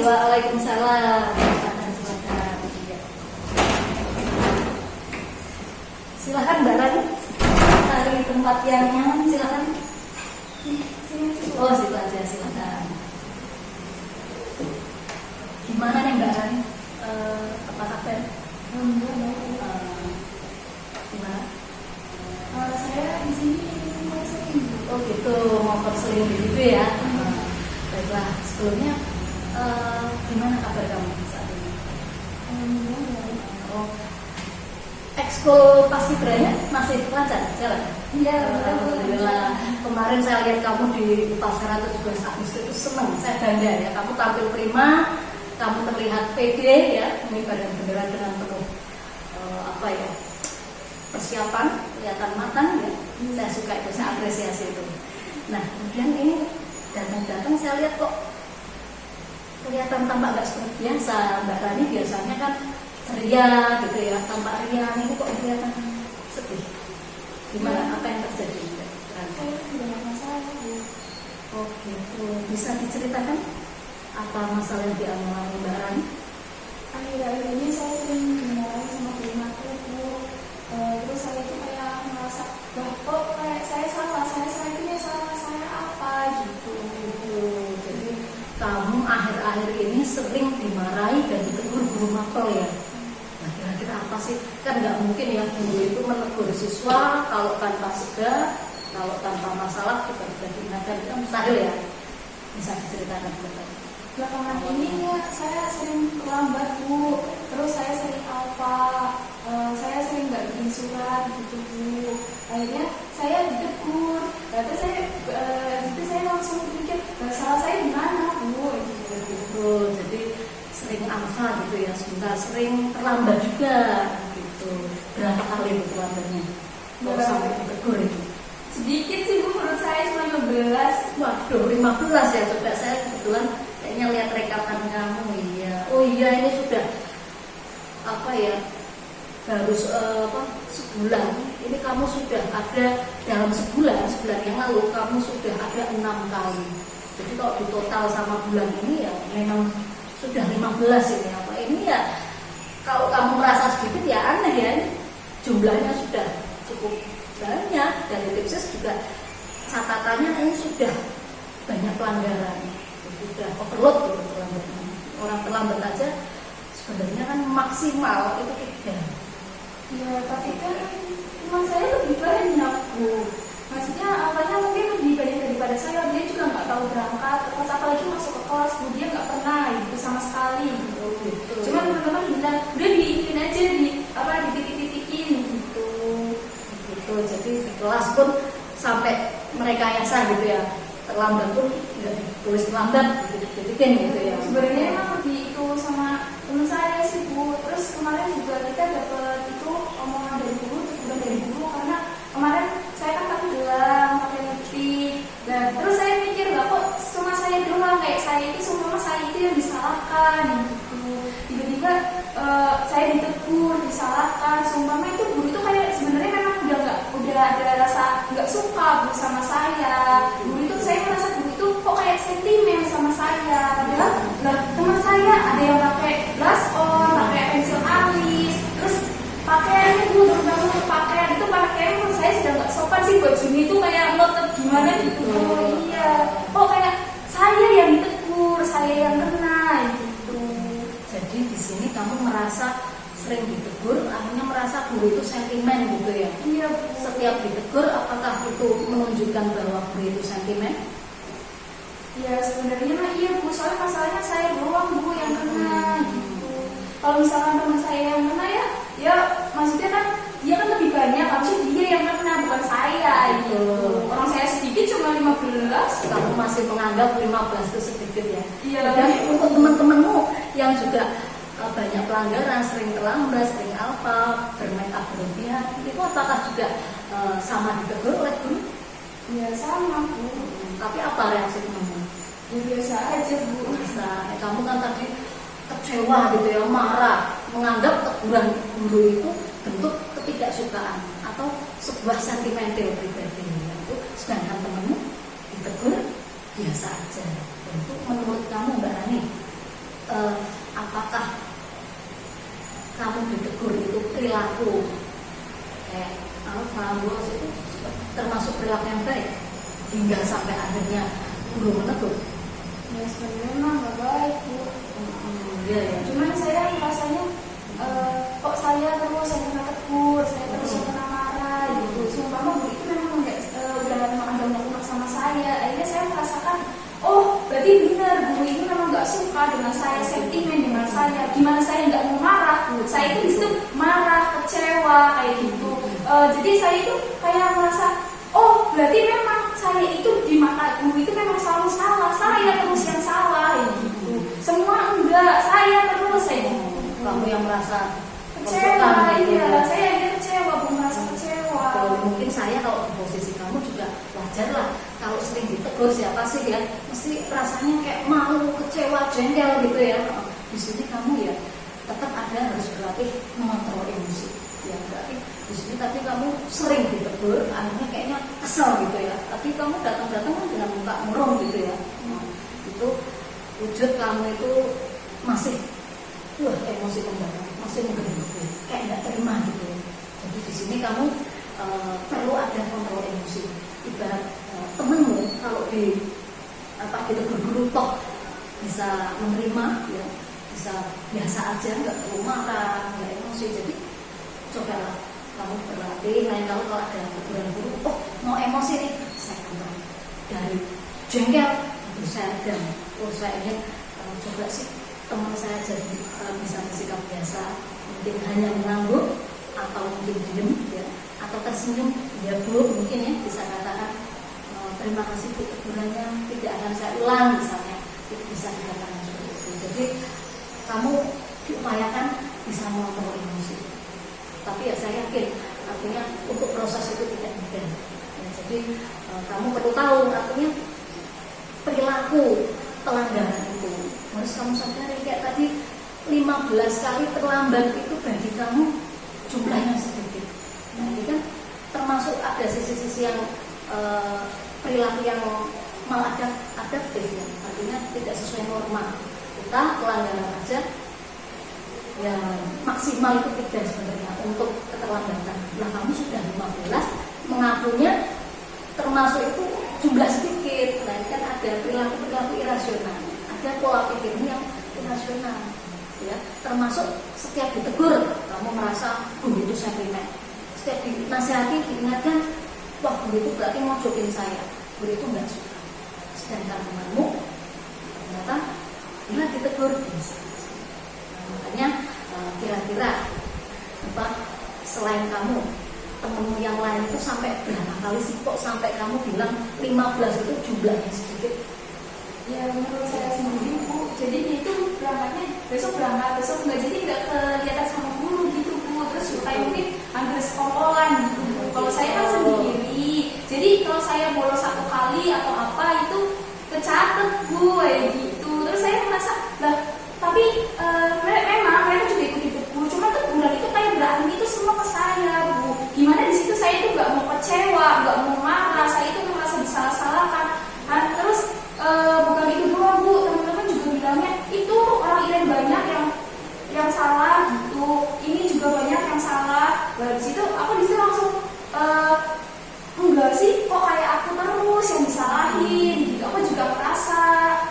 Waalaikumsalam. Silakan. Silakan Mbak Rani. Cari tempat yang nyaman, silakan. Oh, situ aja, silakan. Gimana nih Mbak Rani? Apa kabar? Gimana? Saya di sini mau sering. Oh gitu, mau berseling di situ ya. Baiklah, sebelumnya gimana kabar kamu saat ini? Oh, ekskul paskibranya masih lancar jalan? Iya, alhamdulillah. Kemarin saya lihat kamu di upacara 17 Agustus itu senang, saya bangga ya. Kamu tampil prima, kamu terlihat pede ya, mengibarkan bendera dengan penuh persiapan, kelihatan matang ya. Saya suka itu, saya apresiasi itu. Nah, kemudian ini datang-datang saya lihat kok kelihatan tampak gak seperti biasa. Mbak Rani biasanya kan ceria gitu ya, tampak riang, ini kok kelihatan sedih. Gimana? Apa yang terjadi? Saya tidak masalah. Oh gitu. Bisa diceritakan apa masalah yang dialami Mbak Rani? Akhir-akhir ini saya sering dimarahin sama klienku, Bu. Terus saya itu kayak merasa, wah kok kayak saya salah itu ya salah saya apa gitu. Jadi kamu akhir-akhir ini sering dimarahi dan ditegur guru mapel ya? Nah kira-kira apa sih? Kan nggak mungkin ya guru itu menegur siswa kalau tanpa sega, kalau tanpa masalah kita diingatkan, itu mustahil ya? Bisa diceritakan betul? Belakangan ini ya saya sering terlambat, Bu. Terus saya sering alfa, saya sering nggak bikin surat gitu, Bu. Akhirnya saya ditegur. Terus saya langsung pikir salah saya di mana, Bu? Gitu. Jadi sering alfa gitu ya, sebentar sering terlambat juga gitu. Berapa kali itu terlambatnya? Kalau sampai ditegur itu? Sedikit sih, Bu, menurut saya cuma 15. Waduh, 15 ya. Coba saya kebetulan kayaknya lihat rekaman kamu. Iya. Oh iya, ini sudah baru sebulan. Ini kamu sudah ada dalam sebulan yang lalu kamu sudah ada 6 kali. Jadi kalau ditotal sama bulan ini ya memang sudah 15 ini apa. Ini ya kalau kamu merasa sedikit ya aneh ya. Jumlahnya sudah cukup banyak. Dari tipsis juga catatannya ini sudah banyak pelanggaran. Sudah overload gitu terlambatnya. Orang terlambat aja sebenarnya kan maksimal itu 3. Ya, tapi kan teman saya lebih banyak, Bu. Maksudnya apanya mungkin lebih banyak daripada saya. Dia juga nggak tahu berangkat, terus apalagi masuk ke kelas, Bu, dia nggak pernah gitu sama sekali gitu. Cuma teman-teman bilang, udah diikin aja dititik-titikin gitu. Jadi di kelas pun sampai mereka yasa gitu ya, terlambat pun nggak ditulis terlambat dititik-titikin gitu ya. Sebenarnya emang lebih itu sama teman saya sih, Bu. Terus kemarin juga kita dapat itu omongan dari guru, teguran dari guru karena kemarin saya kan pakai gelang, pakai lipstick. Dan terus saya mikir nggak kok cuma saya doang, kayak saya itu semua saya itu yang disalahkan gitu. Tiba-tiba saya ditegur, disalahkan. Sumpah itu guru itu kayak sebenarnya memang udah ada rasa nggak suka, Bu, sama saya. Guru itu saya merasa guru itu kok kayak sentimen sama saya. Padahal teman saya ada yang pakai blush on, pakai pensil alis, terus pakaiannya, Bu, terutama pakaian itu pakaian menurut saya sudah nggak sopan sih buat Juni itu kayak ngotot gimana gitu. Oh iya, kok kayak saya yang ditegur, saya yang kena gitu. Jadi di sini kamu merasa sering ditegur, akhirnya merasa guru itu sentimen gitu ya? Iya, Bu. Setiap ditegur, apakah itu menunjukkan bahwa guru itu sentimen? Ya sebenarnya mah iya, Bu, soalnya masalahnya saya doang, Bu, yang kena gitu. Kalau misalkan teman saya yang kena ya maksudnya kan dia kan lebih banyak, harusnya dia yang kena bukan saya gitu. Orang saya sedikit cuma 15. Kamu masih menganggap 15 itu sedikit ya? Iya. Dan untuk teman-temanmu yang juga banyak pelanggaran, sering terlambat, sering alfa, bermain up berlebihan, itu apakah juga sama ditegur oleh guru? Ya sama, Bu. Tapi apa reaksi temanmu? Ya biasa aja, Bu. Bisa, kamu kan tadi kecewa gitu ya, marah, menganggap teguran guru itu bentuk ketidaksukaan atau sebuah sentimental pribadi. Itu sedangkan temanmu ditegur biasa aja. Itu menurut kamu Mbak Rani apakah kamu ditegur itu perilaku kayak Fambos itu termasuk perilaku yang baik hingga sampai akhirnya guru menegur? Ya sebenarnya memang nggak baik Bu. Iya ya. Cuman saya rasanya kok saya terus yang kena tegur, saya terus yang kena marah gitu. Sumpah Bu itu memang nggak udah ada unek sama saya. Akhirnya saya merasakan, oh berarti benar guru ini memang nggak suka dengan saya, sentimen dengan saya. Gimana saya nggak mau marah? Saya itu disitu marah, kecewa kayak gitu. Jadi saya itu kayak merasa, oh berarti memang saya itu di mata guru itu memang selalu salah, saya terus yang salah gitu. Semua enggak, saya terus saya gitu. Kamu yang merasa Kecewa, gitu iya, ya. saya akhirnya kecewa, Bu, merasa kecewa. Mungkin saya kalau di posisi kamu juga wajar lah. Kalau sering ditegur siapa sih ya, mesti rasanya kayak malu, kecewa, jengkel gitu ya. Di sini kamu ya tetap ada harus berlatih mengontrol emosi. Ya berarti di sini tapi kamu sering ditegur, akhirnya kayaknya kesel gitu ya. Tapi kamu datang-datang dengan muka murung gitu ya. Itu wujud kamu itu masih emosi pembaca, masih menggebu-gebu, kayak nggak terima gitu ya. Jadi di sini kamu perlu ada kontrol emosi. Ibarat temenmu kalau ditegur guru toh bisa menerima ya, bisa biasa aja, nggak perlu marah, nggak emosi. Jadi cobalah kamu berlatih. Lain kalau ada teguran guru, oh mau emosi nih, saya kembali dari jengkel, saya dan saya ingin coba sih teman saya jadi bisa bersikap biasa, mungkin hanya mengangguk atau mungkin diam ya, atau tersenyum ya Bu, mungkin ya bisa katakan terima kasih Bu tegurannya, tidak akan saya ulang misalnya, itu bisa dikatakan seperti itu. Jadi kamu diupayakan bisa mengontrol emosi, tapi ya saya yakin artinya untuk proses itu tidak mudah ya, jadi kamu perlu tahu artinya perilaku pelanggaran itu harus kamu sadari. Kayak tadi 15 kali terlambat itu bagi kamu jumlahnya sedikit. Nah ini kan termasuk ada sisi-sisi yang perilaku yang maladaptif ya, artinya tidak sesuai norma. Kita pelanggaran aja ya maksimal itu 3 sebenarnya untuk keterlambatan. Nah kamu sudah 15, mengakunya termasuk itu jumlah sedikit. Nah ini kan ada perilaku irasional, ada pola pikir yang irasional ya, termasuk setiap ditegur kamu merasa guru itu sentimen, setiap dinasihati diingatkan wah guru itu berarti mau jokin saya, guru itu nggak suka. Sedangkan temanmu ternyata bila ditegur bisa. Nah, makanya kira-kira selain kamu temenmu yang lain itu sampai berapa kali sih kok sampai kamu bilang 15 itu jumlahnya sedikit? Ya menurut saya sendiri Bu, jadi dia itu berangkatnya besok berangkat, besok enggak, jadi nggak kelihatan sama guru gitu Bu. Terus kayak mungkin hampir sekongkolan gitu Bu. Kalau saya kan sendiri, jadi kalau saya bolos 1 kali atau apa itu kecatet Bu kayak gitu. Terus saya merasa lah, tapi memang mereka juga ikut Bu. Cuma teguran itu kayak berarti itu semua ke saya Bu. Gimana di situ saya itu nggak mau kecewa, nggak mau marah, saya itu merasa disalah-salahkan. Terus bukan itu doang Bu, teman-teman juga bilangnya itu orang Iren banyak yang salah gitu, ini juga banyak yang salah. Nah di situ aku langsung enggak sih, kok kayak aku terus yang disalahin gitu. Aku juga merasa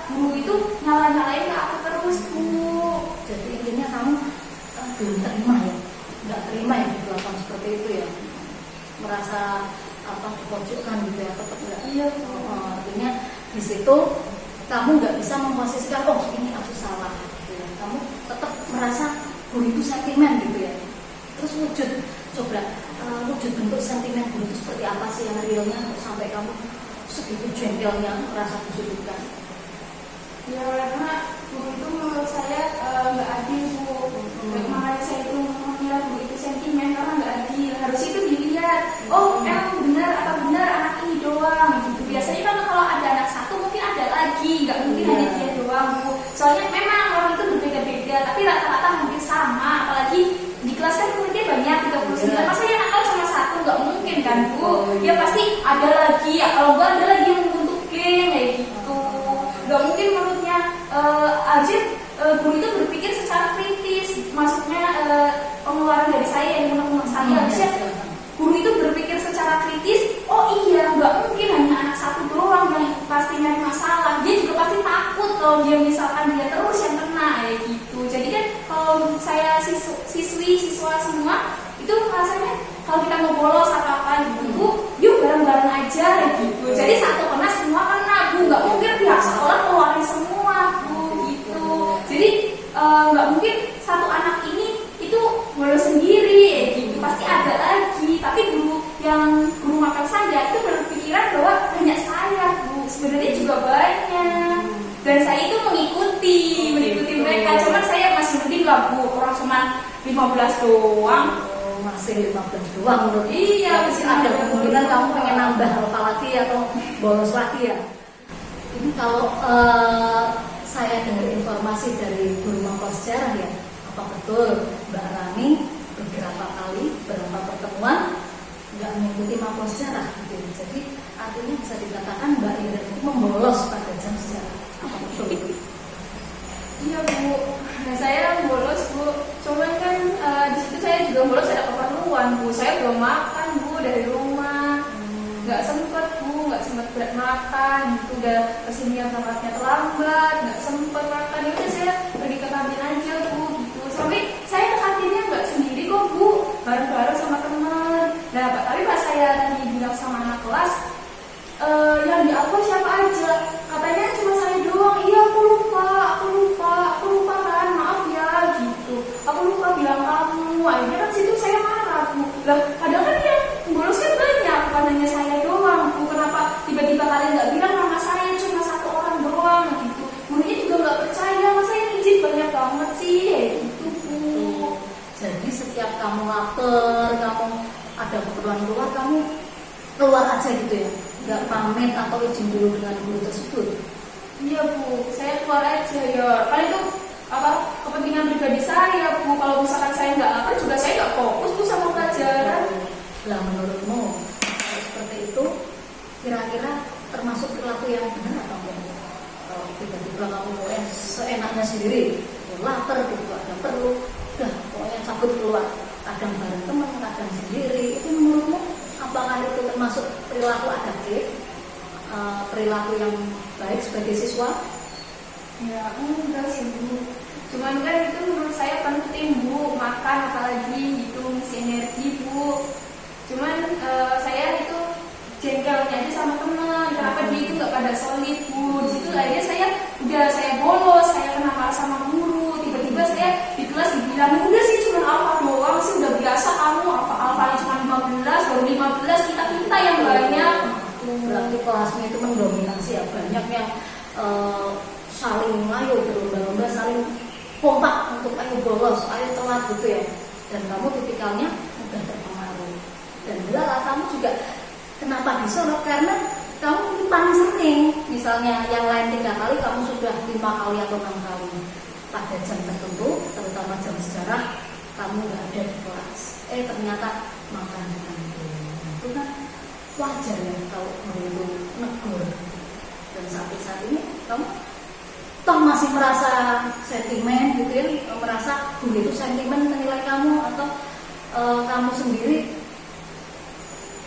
guru itu nyalain ke aku terus Bu. Jadi intinya kamu belum terima ya, nggak terima ya diperlakukan seperti itu ya, merasa dipojokkan gitu ya, tetap nggak. Iya artinya di situ kamu nggak bisa memposisikan oh ini aku salah gitu ya. Kamu tetap merasa guru itu sentimen gitu ya. Terus wujud bentuk sentimen guru itu seperti apa sih yang realnya sampai kamu segitu jengkelnya merasa disudutkan? Ya karena guru itu menurut saya nggak adil Bu. Makanya saya itu menilai guru itu sentimen karena nggak adil. Harus itu dilihat, oh emang benar apa benar anak ini doang gitu. Biasanya kan kalau ada anak satu mungkin ada lagi, nggak mungkin hanya dia doang Bu. Soalnya memang orang itu berbeda-beda, tapi rata-rata mungkin sama. Apalagi di kelas kan muridnya banyak 39, masa yang nakal cuma 1, nggak mungkin kan Bu. Ya pasti ada lagi ya, kalau nggak ada lagi yang membentuk geng kayak gitu. Nggak mungkin menurutnya harusnya guru itu berpikir secara kritis, maksudnya pengeluaran dari saya yang menurut saya harusnya guru itu berpikir secara kritis. Oh iya, nggak mungkin hanya anak satu doang yang pasti nyari masalah, dia juga pasti takut kalau dia misalkan dia terus yang kena ya gitu. Jadi kan kalau saya siswa semua itu rasanya kalau kita mau bolos atau apa gitu, Bu, yuk bareng-bareng aja ya gitu. Jadi satu kena semua kena, Bu, nggak mungkin pihak sekolah keluarin semua, Bu, gitu. Jadi nggak mungkin satu anak ini itu bolos sendiri ya gitu, pasti ada lagi. Tapi guru makan saya itu berpikiran bahwa hanya saya, Bu, sebenarnya juga banyak. Dan saya itu mengikuti mereka, cuman saya masih mending lah, Bu, orang cuma 15 doang. Masih 15 doang menurut. Iya, masih ada kemungkinan kamu pengen nambah alfa lagi atau bolos lagi ya. Ini kalau saya dengar informasi dari guru mapel sejarah ya, apa betul Mbak Rani beberapa kali berapa pertemuan nggak mengikuti mapel sejarah gitu. Jadi artinya bisa dikatakan Mbak Ira itu membolos pada jam sejarah. Apa betul itu? Iya, Bu. Nah, saya bolos, Bu. Cuman kan di situ saya juga bolos ada keperluan, Bu. Saya belum makan, Bu, dari rumah. Nggak sempet, Bu, nggak sempet makan. Itu udah kesini yang berangkatnya terlambat, nggak sempet makan. Ya udah saya pergi ke kantin aja, Bu, gitu. Sampai saya ke kantinnya nggak sendiri kok, Bu, bareng-bareng sama teman. Nah, tapi pas saya tadi bilang sama anak kelas, yang di apa siapa aja? Katanya cuma saya doang. Iya, aku lupa kan, maaf ya gitu. Aku lupa bilang kamu. Akhirnya kan situ saya marah, Bu. Lah, padahal kan yang bolos kan banyak, bukan hanya saya doang, Bu. Kenapa tiba-tiba kalian nggak bilang nama saya cuma satu orang doang gitu? Gurunya juga nggak percaya, masa yang izin banyak banget sih, ya gitu, Bu. Jadi setiap kamu lapar, kamu ada keperluan keluar, kamu keluar aja gitu ya, nggak pamit atau izin dulu dengan guru tersebut. Iya, Bu, saya keluar aja ya. Kan itu kepentingan pribadi saya, Bu. Kalau misalkan saya nggak apa juga saya nggak fokus, Bu, sama pelajaran. Lah menurutmu kalau seperti itu kira-kira termasuk perilaku yang benar atau enggak? Kalau tiba-tiba kamu seenaknya sendiri, lapar gitu, ada perlu, udah pokoknya cabut keluar, kadang bareng teman, kadang sendiri, itu menurutmu apakah itu termasuk perilaku adaptif, perilaku yang baik sebagai siswa? Ya, enggak sih, Bu. Cuman kan itu menurut saya penting, Bu, makan apalagi gitu, ngisi energi, Bu. Cuman saya itu jengkelnya aja sama teman, kenapa dia itu nggak pada solid, Bu. Di situ akhirnya saya bolos, saya kena marah sama guru. Tiba-tiba saya di kelas dibilang, udah sih cuma alfa doang sih, udah biasa kamu alfanya cuma 15, baru 15, kita yang banyak. Berarti kelasnya itu mendominasi ya, banyak yang saling ayo berlomba-lomba, saling kompak untuk ayo bolos, ayo telat gitu ya. Dan kamu tipikalnya mudah terpengaruh. Dan jelas kamu juga kenapa disorot, karena kamu paling sering, misalnya yang lain 3 kali, kamu sudah 5 kali atau 6 kali pada jam tertentu, terutama jam sejarah, kamu nggak ada di kelas. Ternyata makan di kantin. Itu kan wajar ya kalau guru negur. Dan sampai saat ini kamu toh masih merasa sentimen gitu ya, merasa guru itu sentimen menilai kamu, atau kamu sendiri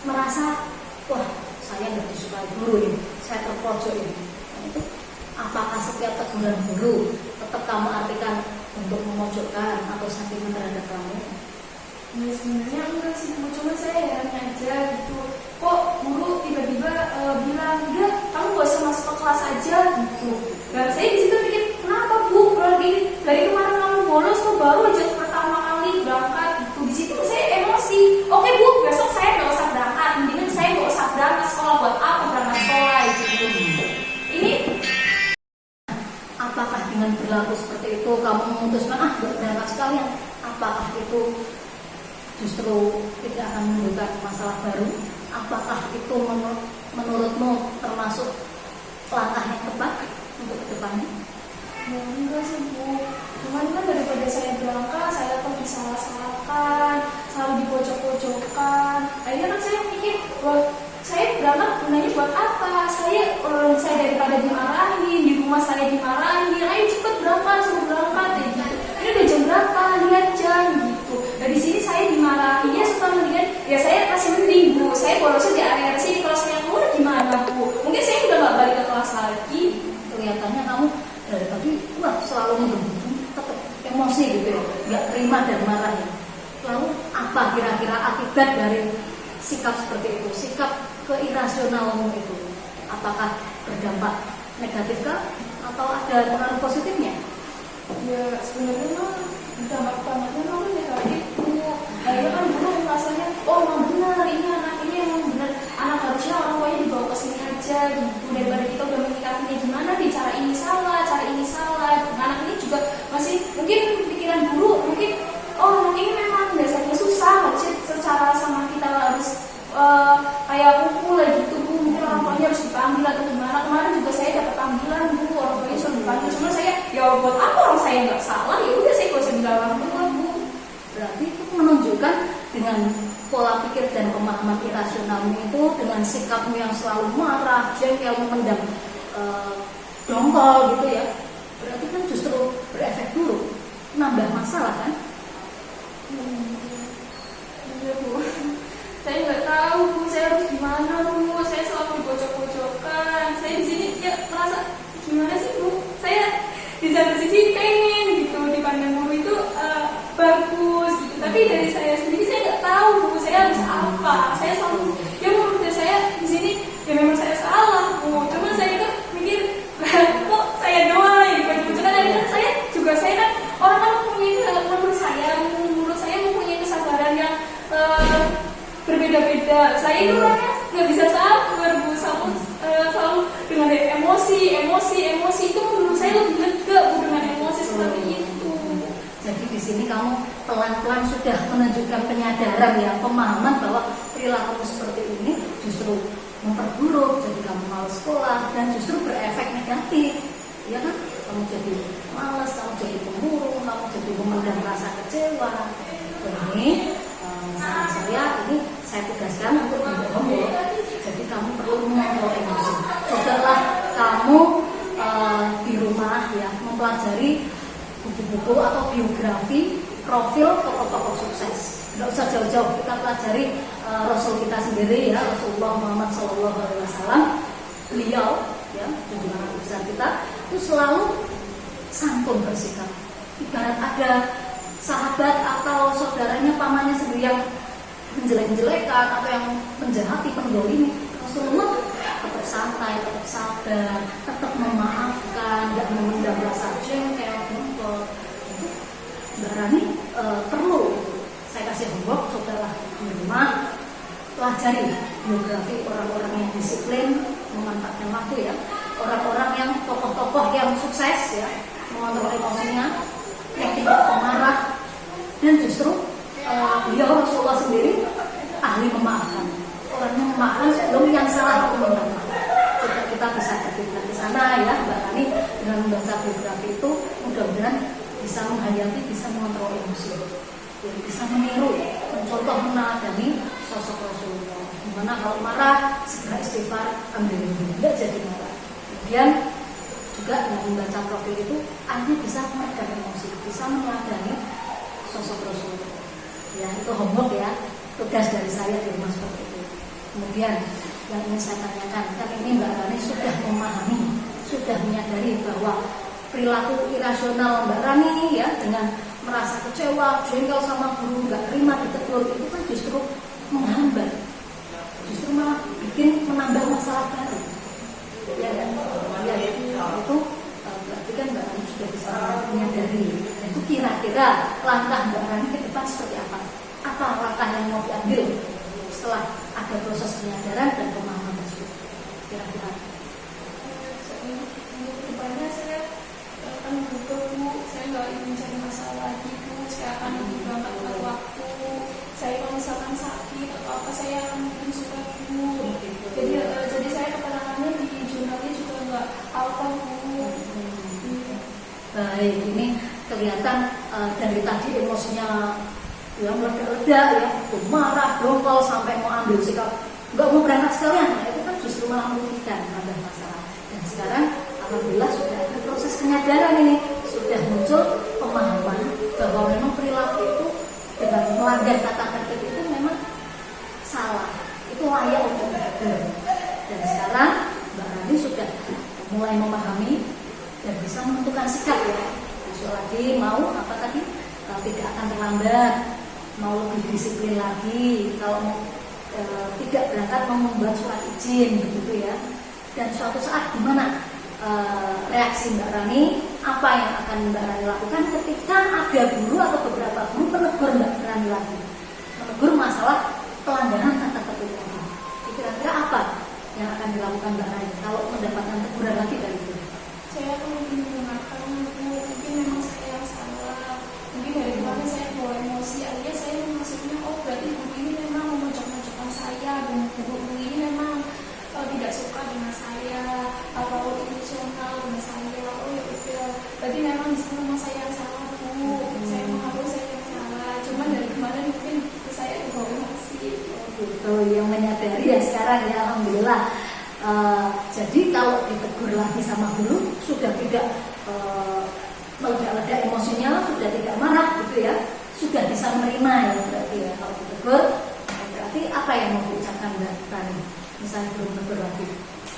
merasa wah saya nggak disukai guru ini, saya terpojok ini. Nah, itu apakah setiap teguran guru tetap kamu artikan untuk memojokkan atau sentimen terhadap kamu? Ya sebenarnya enggak sih, Bu, cuma saya heran aja gitu. Kok guru tiba-tiba bilang, udah kamu gak usah masuk ke kelas aja gitu. Dan saya di situ pikir, kenapa, Bu? Kalau gini, dari kemarin kamu bolos kok baru aja pertama kali berangkat gitu. Di situ saya emosi. Oke, Bu, besok saya gak usah berangkat. Mendingan saya gak usah berangkat sekolah, buat apa berangkat sekolah gitu. Ini apakah dengan berlaku seperti itu kamu memutuskan gak berangkat sekalian? Apakah itu justru tidak akan menimbulkan masalah baru? Apakah itu menurutmu termasuk langkah yang tepat untuk kedepannya? Ya enggak sih, Bu. Cuman kan daripada saya berangkat, saya kok disalah-salahkan, selalu dipojok-pojokkan. Akhirnya kan saya mikir, wah, saya berangkat gunanya buat apa? Saya daripada dimarahin, di rumah saya dimarahin, ayo cepet berapa suruh berangkat ya gitu. Ini udah jam berapa, lihat jam gitu. Nah di sini saya dimarahi, dia suka mendingan ya saya masih mending bu, saya borosnya di area sini, kalau saya keluar gimana bu, mungkin saya udah nggak balik ke kelas lagi. Kelihatannya kamu dari tadi wah selalu mendukung, tetap emosi gitu ya, nggak terima dan marah ya. Lalu apa kira-kira akibat dari sikap seperti itu, sikap keirasionalmu itu? Apakah berdampak negatif kah atau ada pengaruh positifnya? Ya sebenarnya mah dampak utamanya mah negatif bu. Akhirnya kan dulu rasanya oh emang benar ini anak ini emang benar anak, harusnya orang tuanya dibawa ke sini aja gitu, daripada kita udah menyikapinya gimana di cara ini salah. Anak ini juga masih mungkin pikiran dulu mungkin oh anak ini memang dasarnya susah, harusnya secara sama kita harus kayak kumpul gitu bu, mungkin orang tuanya harus dipanggil atau gimana. Kemarin juga saya dapat panggilan bu, orang tuanya suruh dipanggil, cuma saya ya buat apa, orang saya nggak salah, ya udah saya gak usah bilang orang tua bu. Berarti itu menunjukkan dengan pola pikir dan pemahaman irasionalmu itu, dengan sikapmu yang selalu marah, jengkel, memendam dongkol gitu ya, berarti kan justru berefek buruk, nambah masalah kan? Iya bu, saya nggak tahu bu, saya harus gimana bu, saya selalu dibocok-bocokkan. Saya di sini ya merasa gimana sih bu, saya di satu sisi pengen gitu dipandang guru itu bagus gitu, tapi dari saya sendiri saya nggak tahu bu, saya harus apa. Saya selalu ya menurut saya di sini ya memang saya salah bu, cuma saya kan mikir kok saya doang ya dibocok-bocokkan. Dan saya kan orang kan mempunyai menurut saya mempunyai kesabaran yang berbeda-beda. Saya itu orangnya nggak bisa sabar bu, selalu dengan emosi itu menurut saya lebih lega bu dengan emosi seperti itu. Jadi di sini kamu pelan-pelan sudah menunjukkan penyadaran ya, pemahaman bahwa perilaku seperti ini justru memperburuk, jadi kamu malas sekolah dan justru berefek negatif, ya kan? Kamu jadi malas, kamu jadi pemurung, kamu jadi memendam rasa kecewa. Ini saran saya ini saya tugaskan untuk mengontrol. Jadi kamu perlu mengontrol emosi. Cobalah kamu di rumah ya mempelajari buku-buku atau biografi profil tokoh-tokoh sukses. Nggak usah jauh-jauh, kita pelajari Rasul kita sendiri ya, Rasulullah Muhammad SAW. Beliau ya, junjungan Nabi besar kita itu selalu santun bersikap. Ibarat ada sahabat atau saudaranya, pamannya sendiri yang menjelek-jelekan atau yang menjahati, penggolimi, Rasulullah tetap santai, tetap sabar, tetap memaafkan, nggak memendam rasa jengkel, dongkol. Mbak Rani perlu saya kasih homework, cobalah di rumah pelajari biografi orang-orang yang disiplin, memanfaatkan waktu ya, orang-orang yang tokoh-tokoh yang sukses ya, mengontrol emosinya, yang tidak pemarah, dan justru beliau Rasulullah sendiri ahli memaafkan. Orangnya memaafkan sebelum yang salah itu minta maaf. Coba kita bisa berpikir di sana ya Mbak Rani, dengan membaca biografi itu mudah-mudahan bisa menghayati, bisa mengontrol emosi, jadi bisa meniru, mencontoh, meneladani sosok Rasulullah. Dimana kalau marah segera istighfar, ambil tidak jadi marah. Kemudian juga dengan membaca profil itu Anda bisa meredam emosi, bisa meneladani sosok Rasulullah. Ya itu homework ya, tugas dari saya di rumah seperti itu. Kemudian yang ingin saya tanyakan, kan ini Mbak Rani sudah memahami, sudah menyadari bahwa perilaku irasional Mbak Rani ya, dengan merasa kecewa, jengkel sama guru, nggak terima ditegur, itu kan justru menghambat, justru malah bikin menambah masalah baru. Ya kan? Ya, itu berarti kan Mbak Rani sudah bisa menyadari. Itu kira-kira langkah Mbak Rani ke depan seperti apa? Apa langkah yang mau diambil setelah ada proses penyadaran dan pemahaman tersebut? Kira-kira? Kedepannya saya akan butuh bu, saya nggak ingin mencari masalah lagi bu, saya akan lebih banget tepat waktu. Saya kalau misalkan sakit atau apa saya akan bikin surat bu. Jadi saya keterangannya di jurnalnya juga nggak apa bu. Baik, ini kelihatan dari tadi emosinya yang meledak-ledak ya, marah, dongkol sampai mau ambil sikap nggak mau berangkat sekalian. Nah, itu kan justru malah merugikan, nambah masalah. Dan sekarang alhamdulillah sudah ada proses penyadaran ini, sudah muncul pemahaman bahwa memang perilaku itu dengan melanggar tata tertib itu memang salah, itu layak untuk ditegur. Dan sekarang Mbak Rani sudah mulai memahami dan bisa menentukan sikap ya. Besok lagi mau apa tadi, tidak akan terlambat, mau lebih disiplin lagi, kalau mau tidak berangkat mau membuat surat izin begitu ya. Dan suatu saat gimana reaksi Mbak Rani, apa yang akan Mbak Rani lakukan ketika ada guru atau beberapa guru menegur Mbak Rani lagi, menegur masalah pelanggaran tata tertib lagi. Kira-kira apa yang akan dilakukan Mbak Rani kalau mendapatkan teguran lagi dari guru? Saya akan lebih menggunakan mungkin memang saya yang salah, mungkin dari kemarin saya bawa emosi, alias saya maksudnya berarti guru ini memang memojok-mojokkan saya, dan guru ini memang tidak suka dengan saya atau emosional dengan saya. Oh ya udah, berarti memang di sini memang saya yang salah Bu, saya mengakui saya yang salah, cuman dari kemarin mungkin saya bawa emosi gitu, yang menyadari ya sekarang ya, alhamdulillah. Jadi kalau ditegur lagi sama guru sudah tidak meledak-ledak emosinya, sudah tidak marah gitu ya, sudah bisa menerima ya berarti ya. Kalau ditegur berarti apa yang mau diucapkan Mbak Rani misalnya belum tegur lagi?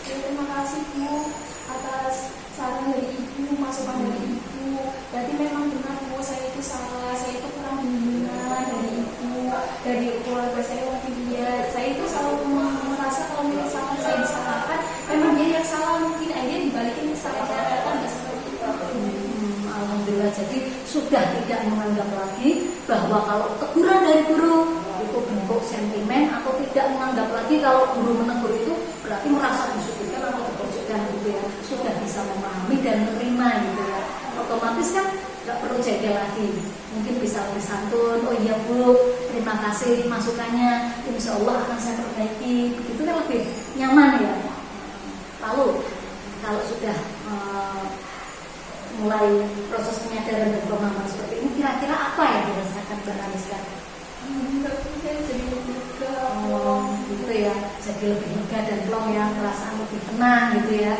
Ya, terima kasih Bu atas saran dari Ibu, masukan dari Ibu. Berarti memang benar Bu, saya itu salah, saya itu kurang bimbingan dari Ibu, dari keluarga saya waktu dia. Saya itu selalu merasa kalau misalkan saya disalahkan, memang dia yang salah, mungkin dia dibalikin ke saya, kan nggak seperti itu. Alhamdulillah, jadi sudah tidak menganggap lagi bahwa kalau teguran dari guru itu bentuk sentimen, atau tidak menganggap lagi kalau guru menegur itu berarti merasa disudutkan atau dipojokkan gitu ya. Sudah bisa memahami dan menerima gitu ya. Otomatis kan nggak perlu jengkel lagi, mungkin bisa lebih santun. Oh iya Bu, terima kasih masukannya, insya Allah akan saya perbaiki. Begitu kan lebih nyaman ya. Lalu kalau sudah mulai proses penyadaran dan pemahaman seperti ini, kira-kira apa yang dirasakan Mbak Rani sekarang? Saya jadi lebih lega, gitu ya, jadi lebih lega dan plong ya, perasaan lebih tenang gitu ya.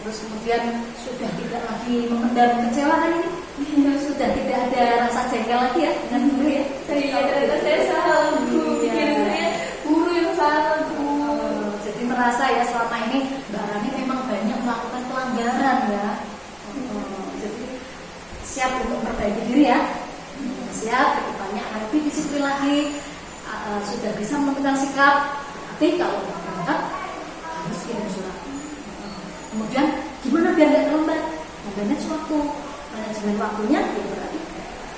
Terus kemudian sudah tidak lagi memendam kecewaan ini, sudah tidak ada rasa jengkel lagi ya dengan guru ya. Saya salah Bu, saya guru yang salah Bu. Jadi merasa ya selama ini Mbak Rani memang banyak melakukan pelanggaran ya. Jadi siap untuk memperbaiki diri ya, siap kedepannya akan lebih disiplin lagi, sudah bisa menentukan sikap. Tapi kalau berangkat harus kirim surat. Kemudian gimana biar nggak terlambat? Manage waktu, manajemen waktunya ya berarti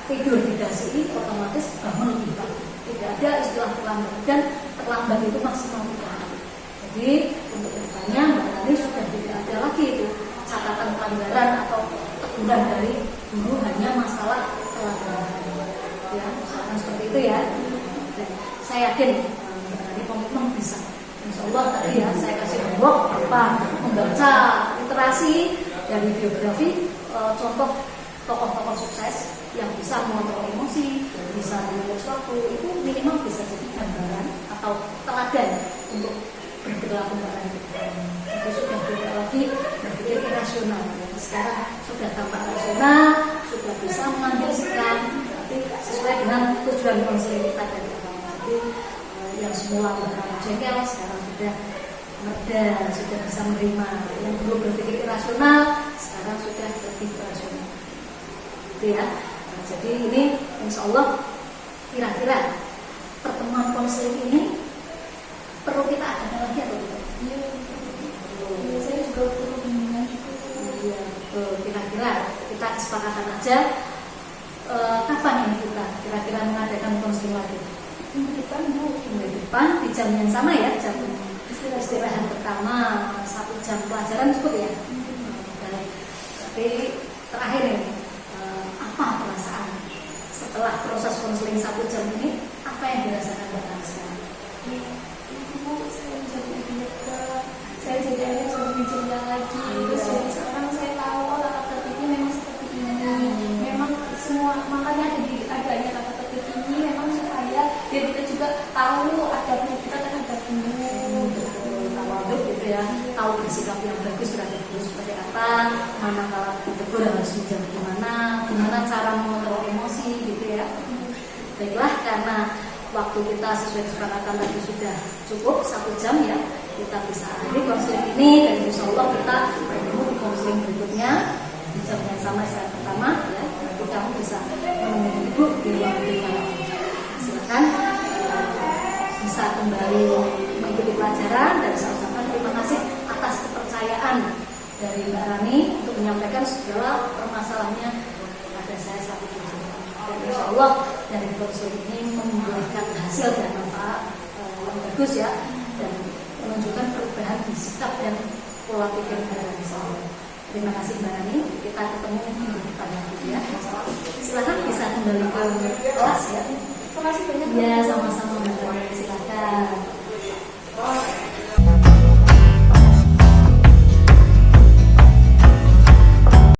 tidur dikasih otomatis bangun lebih pagi. Tidak ada istilah terlambat, dan terlambat itu maksimal 3 hari. Jadi untuk kedepannya Mbak Rani sudah tidak ada lagi itu catatan pelanggaran atau teguran dari guru hanya masalah pelanggaran ya, misalkan seperti itu ya. Dan saya yakin Mbak Rani komitmen bisa. Insya Allah tadi ya saya kasih homework apa, membaca literasi dari biografi contoh tokoh-tokoh sukses yang bisa mengontrol emosi, bisa memanage waktu, itu minimal bisa jadi gambaran atau teladan untuk berperilaku barang. Itu sudah tidak lagi berpikir irasional. Sekarang sudah tampak rasional, sudah bisa mengambil sikap, tapi sesuai dengan tujuan konseling kita dari awal. Jadi yang semula berkata jengkel sekarang sudah mereda, sudah bisa menerima. Yang belum berpikir irasional sekarang sudah lebih rasional. Gitu ya. Nah, jadi ini insya Allah kira-kira pertemuan konseling ini perlu kita adakan lagi atau tidak? Iya, saya juga perlu bimbingan itu. Iya, betul. Kira-kira kita kesepakatan aja kapan ini kita kira-kira mengadakan konseling lagi? Minggu depan Bu. Minggu depan di jam yang sama ya, jam istirahat pertama 1 jam pelajaran cukup ya. Baik. Tapi terakhir ini apa perasaan setelah proses konseling 1 jam ini, apa yang dirasakan Mbak Rani sekarang? Ibu, saya jadi lebih lega, saya jadi ada yang lebih ceria lagi. Terus jadi sekarang saya tahu oh tata tertibnya memang seperti ini. Memang semua makanya adanya tata tertib ini memang supaya biar kita juga tahu adabnya kita terhadap guru. Tahu gitu ya, tahu bersikap yang bagus terhadap guru seperti apa, mana kalau tegur harus menjawab gimana cara mengontrol emosi gitu ya. Baiklah, karena waktu kita sesuai kesepakatan tadi sudah cukup 1 jam ya, kita bisa akhiri konseling ini, dan insya Allah kita bertemu di konseling berikutnya di jam yang sama saat pertama ya. Nanti kamu bisa menemui ibu di ruang berikutnya. Silakan bisa kembali mengikuti pelajaran, dan saya ucapkan terima kasih atas kepercayaan dari Mbak Rani untuk menyampaikan segala permasalahannya kepada saya saat ini. Dan insya Allah dari konseling ini membuahkan hasil dan manfaat yang bagus ya, dan menunjukkan perubahan di sikap dan pola pikir Mbak Rani. Terima kasih Mbak Rani, kita ketemu minggu depan lagi ya. Silakan bisa kembali ke kelas ya. Terima kasih banyak. Ya, sama-sama Mbak Rani, silakan.